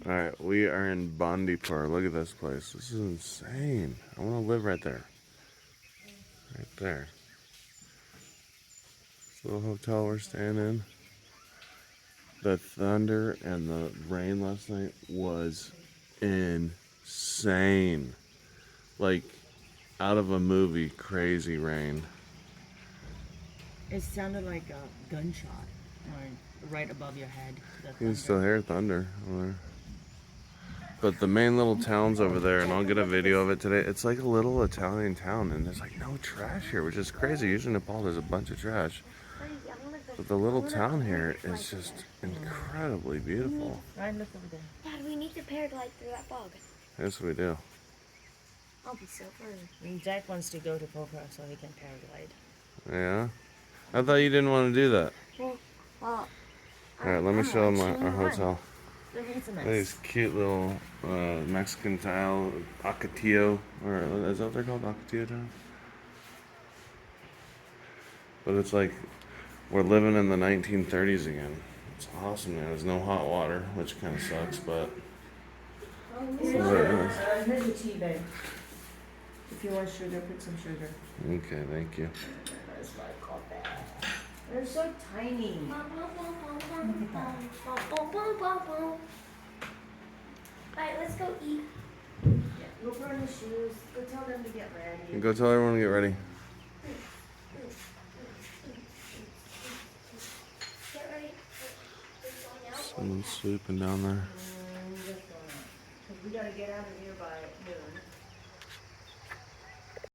Alright, we are in Bandipur. Look at this place. This is insane. I want to live right there. Right there. This little hotel we're staying in. The thunder and the rain last night was insane. Like out of a movie, crazy rain. It sounded like a gunshot right above your head. You can still hear thunder over there. But the main little town's over there, and I'll get a video of it today. It's like a little Italian town, and there's like no trash here, which is crazy. Usually in Nepal, there's a bunch of trash. But the little town here is just incredibly beautiful. Right, look over there. Dad, we need to paraglide through that fog. Yes, we do. I'll be so fun. Jack wants to go to Pokhara so he can paraglide. Yeah? I thought you didn't want to do that. Well, Alright, let me show them our hotel. It's a These cute little Mexican style Acatillo, or is that what they're called? Acatillo town? But it's like we're living in the 1930s again. It's awesome, man. There's no hot water, which kind of sucks, but here's a tea bag. If you want sugar, put some sugar. Okay, thank you. That's what I call that. They're so tiny. Alright, let's go eat. Yeah, go put on the shoes. Go tell them to get ready. Go tell everyone to get ready. Get ready. Someone's sleeping down there. We gotta get out of here by noon.